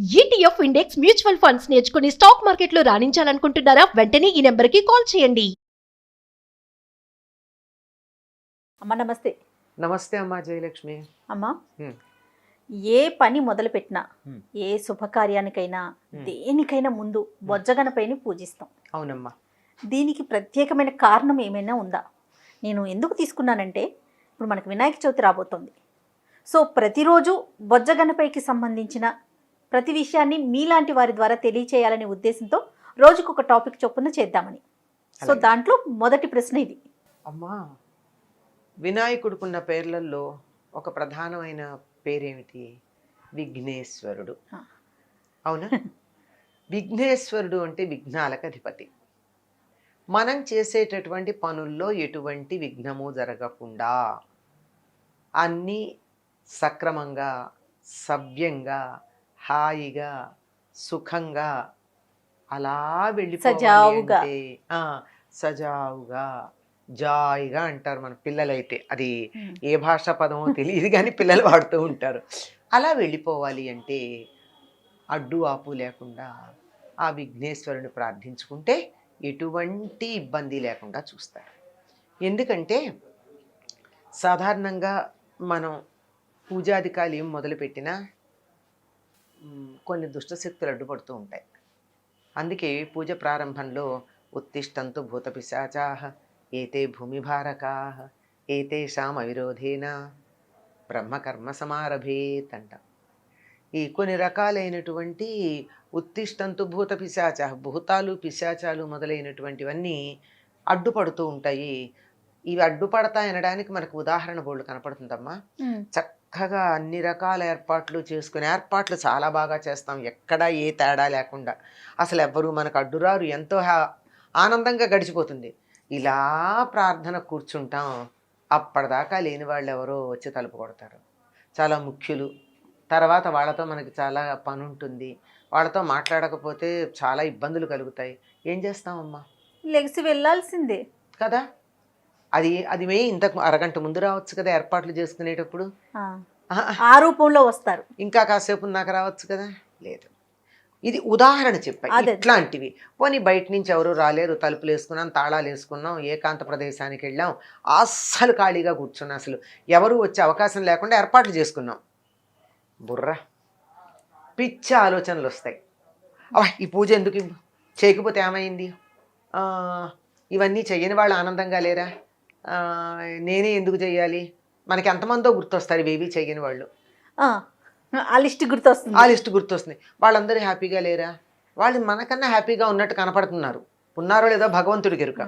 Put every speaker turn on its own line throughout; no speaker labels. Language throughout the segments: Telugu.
ఈటీఎఫ్ ఇండెక్స్ మ్యూచువల్ ఫండ్స్ నేర్చుకుని స్టాక్ మార్కెట్లో రాణించాలనుకుంటున్నారా? వెంటనే ఈ నెంబర్కి కాల్ చేయండి.
అమ్మ నమస్తే.
నమస్తే అమ్మా జయలక్ష్మి.
అమ్మా,
హ్మ్.
ఏ పని మొదలు పెట్టినా,
హ్మ్.
ఏ శుభకార్యానికైనా, దేనికైనా ముందు బొజ్జగణపైని పూజిస్తాం.
అవునమ్మా.
దీనికి ప్రత్యేకమైన కారణం ఏమైనా ఉందా? నేను ఎందుకు తీసుకున్నానంటే, ఇప్పుడు మనకు వినాయక చవితి రాబోతోంది. సో ప్రతిరోజు బొజ్జగణపైకి సంబంధించిన ప్రతి విషయాన్ని మీలాంటి వారి ద్వారా తెలియచేయాలనే ఉద్దేశంతో రోజుకొక టాపిక్ చొప్పున చేద్దామని. సో
అలాగే.
దాంట్లో మొదటి ప్రశ్న ఇది.
అమ్మా, వినాయకుడుకున్న పేర్లలో ఒక ప్రధానమైన పేరేమిటి? విఘ్నేశ్వరుడు.
ఆ.
అవునా? విఘ్నేశ్వరుడు అంటే విఘ్నాలకు అధిపతి. మనం చేసేటటువంటి పనుల్లో ఎటువంటి విఘ్నము జరగకుండా అన్నీ సక్రమంగా, సవ్యంగా, హాయిగా, సుఖంగా అలా వెళ్ళిపోవాలి
సజావుగా.
అంటే సజావుగా, జాయిగా అంటారు మన పిల్లలైతే. అది ఏ భాషా పదమో తెలియదు కానీ పిల్లలు వాడుతూ ఉంటారు. అలా వెళ్ళిపోవాలి అంటే అడ్డు ఆపు లేకుండా ఆ విఘ్నేశ్వరుని ప్రార్థించుకుంటే ఎటువంటి ఇబ్బంది లేకుండా చూస్తారు. ఎందుకంటే సాధారణంగా మనం పూజాధికాలు ఏం మొదలుపెట్టినా కొన్ని దుష్టశక్తులు అడ్డుపడుతూ ఉంటాయి. అందుకే పూజ ప్రారంభంలో ఉత్తిష్టంతు భూతపిశాచాః ఏతే భూమిభారకాః ఏతేషాం అవిరోధేన బ్రహ్మకర్మ సమారభేత్ అంట. ఈ కొన్ని రకాలైనటువంటి ఉత్తిష్టంతు భూత పిశాచాః, భూతాలు పిశాచాలు మొదలైనటువంటివన్నీ అడ్డుపడుతూ ఉంటాయి. ఇవి అడ్డుపడతాయనడానికి మనకు ఉదాహరణ బోర్డు కనపడుతుందమ్మా. చక్కగా అన్ని రకాల ఏర్పాట్లు చేసుకుని, ఏర్పాట్లు చాలా బాగా చేస్తాం, ఎక్కడా ఏ తేడా లేకుండా. అసలు ఎవ్వరూ మనకు అడ్డురారు, ఎంతో ఆనందంగా గడిచిపోతుంది. ఇలా ప్రార్థన కూర్చుంటాం, అప్పటిదాకా లేని వాళ్ళు ఎవరో వచ్చి తలుపు కొడతారు. చాలా ముఖ్యులు. తర్వాత వాళ్ళతో మనకి చాలా పని ఉంటుంది, వాళ్ళతో మాట్లాడకపోతే చాలా ఇబ్బందులు కలుగుతాయి. ఏం చేస్తామమ్మా?
లెగిసి వెళ్ళాల్సిందే
కదా. అది ఇంతకు అరగంట ముందు రావచ్చు కదా ఏర్పాట్లు చేసుకునేటప్పుడు.
ఆ రూపంలో వస్తారు.
ఇంకా కాసేపు నాకు రావచ్చు కదా. లేదు, ఇది ఉదాహరణ చెప్పాయి. ఇట్లాంటివి పోనీ బయట నుంచి ఎవరు రాలేరు, తలుపులు వేసుకున్నాం, తాళాలు వేసుకున్నాం, ఏకాంత ప్రదేశానికి వెళ్ళాం, అస్సలు ఖాళీగా కూర్చున్నాం, అసలు ఎవరు వచ్చే అవకాశం లేకుండా ఏర్పాట్లు చేసుకున్నాం. బుర్ర పిచ్చి ఆలోచనలు వస్తాయి. ఈ పూజ ఎందుకు చేయకపోతే ఏమైంది, ఇవన్నీ చెయ్యని వాళ్ళు ఆనందంగా లేరా, నేనే ఎందుకు చెయ్యాలి, మనకి ఎంతమందో గుర్తొస్తారు ఇవేవి చెయ్యని వాళ్ళు.
ఆ లిస్ట్ గుర్తొస్తుంది.
వాళ్ళందరూ హ్యాపీగా లేరా, వాళ్ళు మనకన్నా హ్యాపీగా ఉన్నట్టు కనపడుతున్నారు. ఉన్నారో లేదో భగవంతుడికి ఎరుక,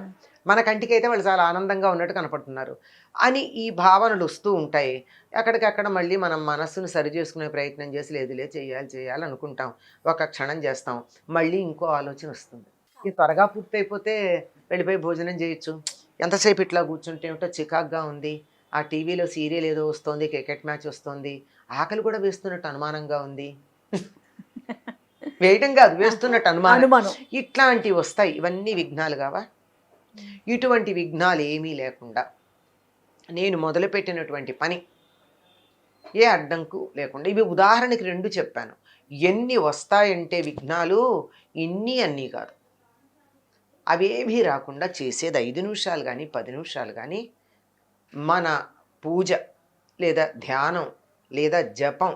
మన కంటికైతే వాళ్ళు చాలా ఆనందంగా ఉన్నట్టు కనపడుతున్నారు అని ఈ భావనలు వస్తూ ఉంటాయి. ఎక్కడికక్కడ మళ్ళీ మనం మనస్సును సరి చేసుకునే ప్రయత్నం చేసి లేదులే చేయాలి అనుకుంటాం. ఒక క్షణం చేస్తాం, మళ్ళీ ఇంకో ఆలోచన వస్తుంది. ఇది త్వరగా పూర్తయిపోతే వెళ్ళిపోయి భోజనం చేయొచ్చు, ఎంతసేపు ఇట్లా కూర్చుంటే ఏమిటో చికాగ్గా ఉంది, ఆ టీవీలో సీరియల్ ఏదో వస్తుంది, క్రికెట్ మ్యాచ్ వస్తుంది, ఆకలి కూడా వేస్తున్నట్టు అనుమానంగా ఉంది, వేయటం కాదు వేస్తున్నట్టు అనుమానం, ఇట్లాంటివి వస్తాయి. ఇవన్నీ విఘ్నాలు కావా? ఇటువంటి విఘ్నాలు ఏమీ లేకుండా నేను మొదలుపెట్టినటువంటి పని ఏ అడ్డంకు లేకుండా, ఇవి ఉదాహరణకి 2 చెప్పాను. ఎన్ని వస్తాయంటే విఘ్నాలు అన్నీ కాదు, అవేమీ రాకుండా చేసేది 5 నిమిషాలు కానీ 10 నిమిషాలు కానీ మన పూజ లేదా ధ్యానం లేదా జపం,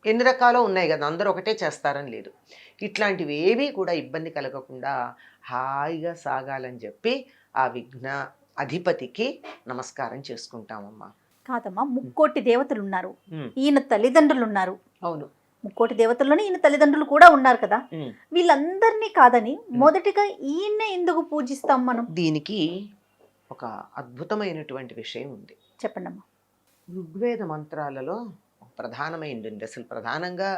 ఎన్ని రకాలు ఉన్నాయి కదా, అందరూ ఒకటే చేస్తారని లేదు. ఇట్లాంటివి ఏవి కూడా ఇబ్బంది కలగకుండా హాయిగా సాగాలని చెప్పి ఆ విఘ్న అధిపతికి నమస్కారం చేసుకుంటామమ్మా.
కాదమ్మా, ముక్కోటి దేవతలు ఉన్నారు, ఈయన తల్లిదండ్రులు ఉన్నారు.
అవును,
ముక్కోటి దేవతల్లోనే ఈయన తల్లిదండ్రులు కూడా ఉన్నారు కదా. వీళ్ళందరినీ కాదని మొదటిగా ఈయన్నే ఎందుకు పూజిస్తాం మనం?
దీనికి ఒక అద్భుతమైనటువంటి విషయం ఉంది.
చెప్పండి అమ్మా.
ఋగ్వేద మంత్రాలలో ప్రధానమైంది, అసలు ప్రధానంగా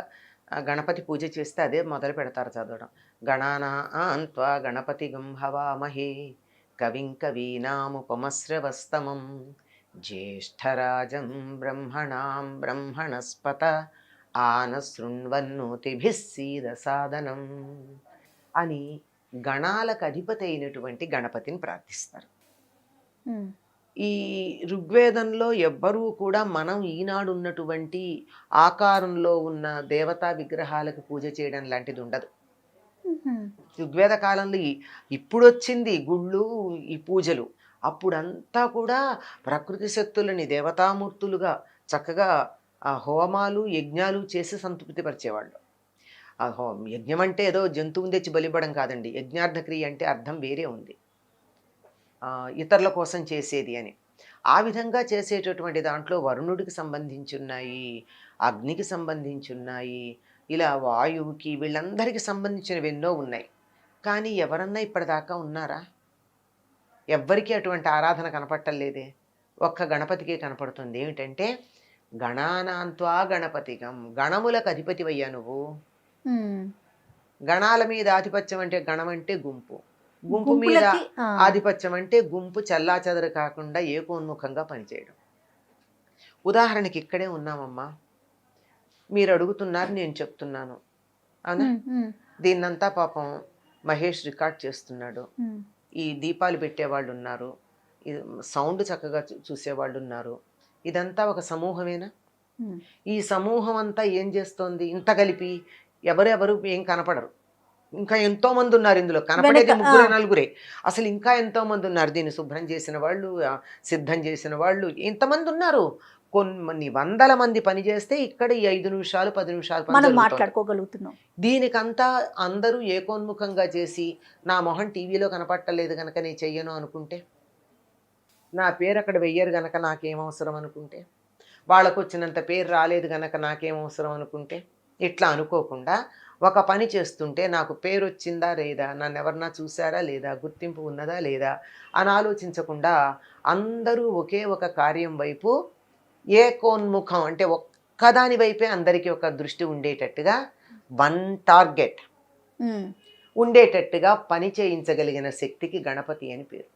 గణపతి పూజ చేస్తే అదే మొదలు పెడతారు చదవడం. గణానాం త్వా గణపతిగం హవామహే కవిం కవీనాముపమస్రవస్తమం జ్యేష్ఠరాజం బ్రహ్మణాం బ్రహ్మణస్పత ఆనశృణ్వన్నోతిభిः సీదసాదనం అని గణాలకు అధిపతి అయినటువంటి గణపతిని ప్రార్థిస్తారు. ఈ ఋగ్వేదంలో ఎవ్వరూ కూడా మనం ఈనాడు ఉన్నటువంటి ఆకారంలో ఉన్న దేవతా విగ్రహాలకు పూజ చేయడం లాంటిది ఉండదు. ఋగ్వేద కాలంలో ఇప్పుడు వచ్చింది గుళ్ళు, ఈ పూజలు. అప్పుడంతా కూడా ప్రకృతి శక్తులని దేవతామూర్తులుగా చక్కగా హోమాలు యజ్ఞాలు చేసి సంతృప్తిపరిచేవాళ్ళు. యజ్ఞం అంటే ఏదో జంతువుని తెచ్చి బలివ్వడం కాదండి. యజ్ఞార్థ క్రియ అంటే అర్థం వేరే ఉంది, ఇతరుల కోసం చేసేది అని. ఆ విధంగా చేసేటటువంటి దాంట్లో వరుణుడికి సంబంధించి ఉన్నాయి, అగ్నికి సంబంధించి ఉన్నాయి, ఇలా వాయువుకి, వీళ్ళందరికీ సంబంధించినవి ఎన్నో ఉన్నాయి. కానీ ఎవరన్నా ఇప్పటిదాకా ఉన్నారా? ఎవ్వరికీ అటువంటి ఆరాధన కనపట్టలేదే. ఒక్క గణపతికే కనపడుతుంది. ఏమిటంటే గణానాంత్వా గణపతిగం, గణములకు అధిపతివయ్యా నువ్వు. గణాల మీద ఆధిపత్యం అంటే గణం అంటే గుంపు, గుంపు మీద ఆధిపత్యం అంటే గుంపు చల్లాచెదరు కాకుండా ఏకోన్ముఖంగా పనిచేయడం. ఉదాహరణకి ఇక్కడే ఉన్నామమ్మా, మీరు అడుగుతున్నారు, నేను చెప్తున్నాను, అవునా? దీన్నంతా పాపం మహేష్ రికార్డ్ చేస్తున్నాడు. ఈ దీపాలు పెట్టేవాళ్ళు ఉన్నారు, సౌండ్ చక్కగా చూసేవాళ్ళు ఉన్నారు. ఇదంతా ఒక సమూహమేనా? ఈ సమూహం అంతా ఏం చేస్తోంది? ఇంత కలిపి ఎవరెవరు ఏం కనపడరు. ఇంకా ఎంతో మంది ఉన్నారు ఇందులో, కనపడేది 3-4. అసలు ఇంకా ఎంతో మంది ఉన్నారు. దీన్ని శుభ్రం చేసిన వాళ్ళు, సిద్ధం చేసిన వాళ్ళు ఎంతమంది ఉన్నారు. కొన్ని వందల మంది పనిచేస్తే ఇక్కడ ఈ 5 నిమిషాలు 10 నిమిషాలు
మనం మాట్లాడుకోగలుగుతున్నాం.
దీనికంతా అందరూ ఏకోన్ముఖంగా చేసి నా మొహం టీవీలో కనపట్టలేదు కనుక నేను చెయ్యను అనుకుంటే, నా పేరు అక్కడ వెయ్యరు గనక నాకేం అవసరం అనుకుంటే, వాళ్ళకు వచ్చినంత పేరు రాలేదు గనక నాకేం అవసరం అనుకుంటే, ఇట్లా అనుకోకుండా ఒక పని చేస్తుంటే నాకు పేరు వచ్చిందా లేదా, నన్ను ఎవరన్నా చూసారా లేదా, గుర్తింపు ఉన్నదా లేదా అని ఆలోచించకుండా అందరూ ఒకే ఒక కార్యం వైపు ఏకోన్ముఖం, అంటే ఒక్కదాని వైపే అందరికీ ఒక దృష్టి ఉండేటట్టుగా, వన్ టార్గెట్ ఉండేటట్టుగా పని చేయించగలిగిన శక్తికి గణపతి అని పేరు.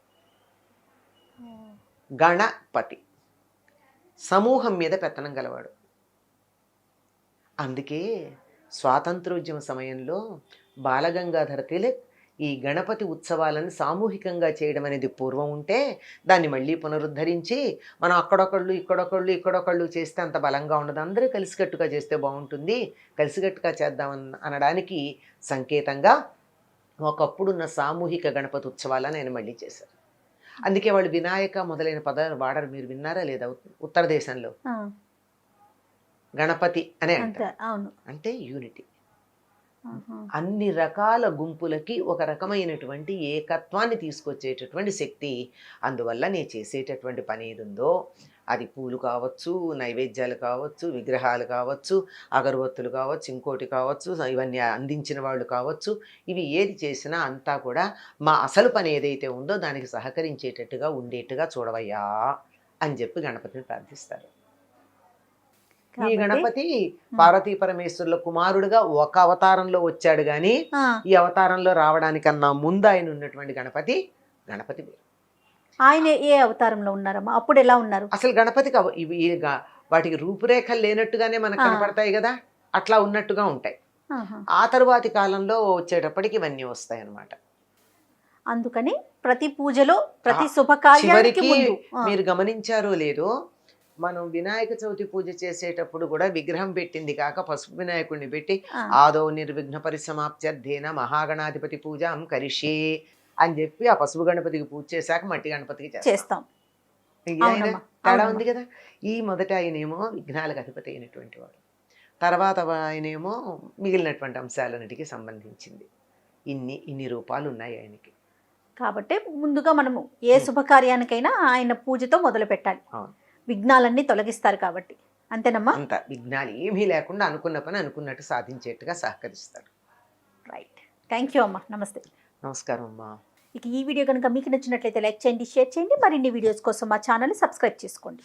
గణపతి సమూహం మీద పెత్తనం గలవాడు. అందుకే స్వాతంత్రోద్యమ సమయంలో బాలగంగాధర తిలక్ ఈ గణపతి ఉత్సవాలను సామూహికంగా చేయడం అనేది పూర్వం ఉంటే, దాన్ని మళ్ళీ పునరుద్ధరించి మనం అక్కడొకళ్ళు ఇక్కడొకళ్ళు చేస్తే అంత బలంగా ఉండదు, అందరూ కలిసికట్టుగా చేస్తే బాగుంటుంది, కలిసికట్టుగా చేద్దామని అనడానికి సంకేతంగా ఒకప్పుడున్న సామూహిక గణపతి ఉత్సవాలను ఆయన మళ్ళీ చేశారు. అందుకే వాళ్ళు వినాయక మొదలైన పదాలు వాడరు. మీరు విన్నారా లేదా? ఉత్తర దేశంలో గణపతి అనే అంటారు. అంటే యూనిటీ. అన్ని రకాల గుంపులకి ఒక రకమైనటువంటి ఏకత్వాన్ని తీసుకొచ్చేటటువంటి శక్తి. అందువల్ల నేను చేసేటటువంటి పని ఏది ఉందో, అది పూలు కావచ్చు, నైవేద్యాలు కావచ్చు, విగ్రహాలు కావచ్చు, అగరవత్తులు కావచ్చు, ఇంకోటి కావచ్చు, ఇవన్నీ అందించిన వాళ్ళు కావచ్చు, ఇవి ఏది చేసినా అంతా కూడా మా అసలు పని ఏదైతే ఉందో దానికి సహకరించేటట్టుగా ఉండేట్టుగా చూడవయ్యా అని చెప్పి గణపతిని ప్రార్థిస్తారు. ఈ గణపతి పార్వతీ పరమేశ్వరుల కుమారుడుగా ఒక అవతారంలో వచ్చాడు గాని, ఈ అవతారంలో రావడానికన్నా ముందు ఆయన ఉన్నటువంటి గణపతి
ఆయన ఏ అవతారంలో ఉన్నారమ్మా? అప్పుడు ఎలా ఉన్నారు?
అసలు గణపతికి వాటికి రూపురేఖలు లేనట్టుగానే మనకు కనపడతాయి కదా, అట్లా ఉన్నట్టుగా ఉంటాయి. ఆ తరువాతి కాలంలో వచ్చేటప్పటికి ఇవన్నీ వస్తాయి అన్నమాట.
అందుకని ప్రతి పూజలో, ప్రతి శుభకార్యానికి
మీరు గమనించారో లేదో, మనం వినాయక చవితి పూజ చేసేటప్పుడు కూడా విగ్రహం పెట్టింది కాక పసుపు వినాయకుడిని పెట్టి ఆదో నిర్విఘ్న పరిసమాప్త్యర్థేన మహాగణాధిపతి పూజాం కరిష్యే అని చెప్పి ఆ పసుపు గణపతికి పూజ చేశాక మట్టి గణపతికి చేస్తాం. తేడా ఉంది కదా. ఈ మొదట ఆయనేమో విఘ్నాలకు అధిపతి అయినటువంటి వాడు, తర్వాత ఆయనేమో మిగిలినటువంటి అంశాలన్నిటికీ సంబంధించింది. ఇన్ని రూపాలు ఉన్నాయి ఆయనకి.
కాబట్టి ముందుగా మనము ఏ శుభకార్యానికైనా ఆయన పూజతో మొదలు పెట్టాలి. విఘ్నాలన్నీ తొలగిస్తారు కాబట్టి. అంతేనమ్మా?
అంత విఘ్నాలు ఏమీ లేకుండా అనుకున్న పని అనుకున్నట్టు సాధించేట్టుగా సహకరిస్తాడు.
రైట్. థ్యాంక్ యూ అమ్మా. నమస్తే.
నమస్కారం అమ్మా.
ఇక ఈ వీడియో కనుక మీకు నచ్చినట్లయితే లైక్ చేయండి, షేర్ చేయండి. మరిన్ని వీడియోస్ కోసం మా ఛానల్ని సబ్స్క్రైబ్ చేసుకోండి.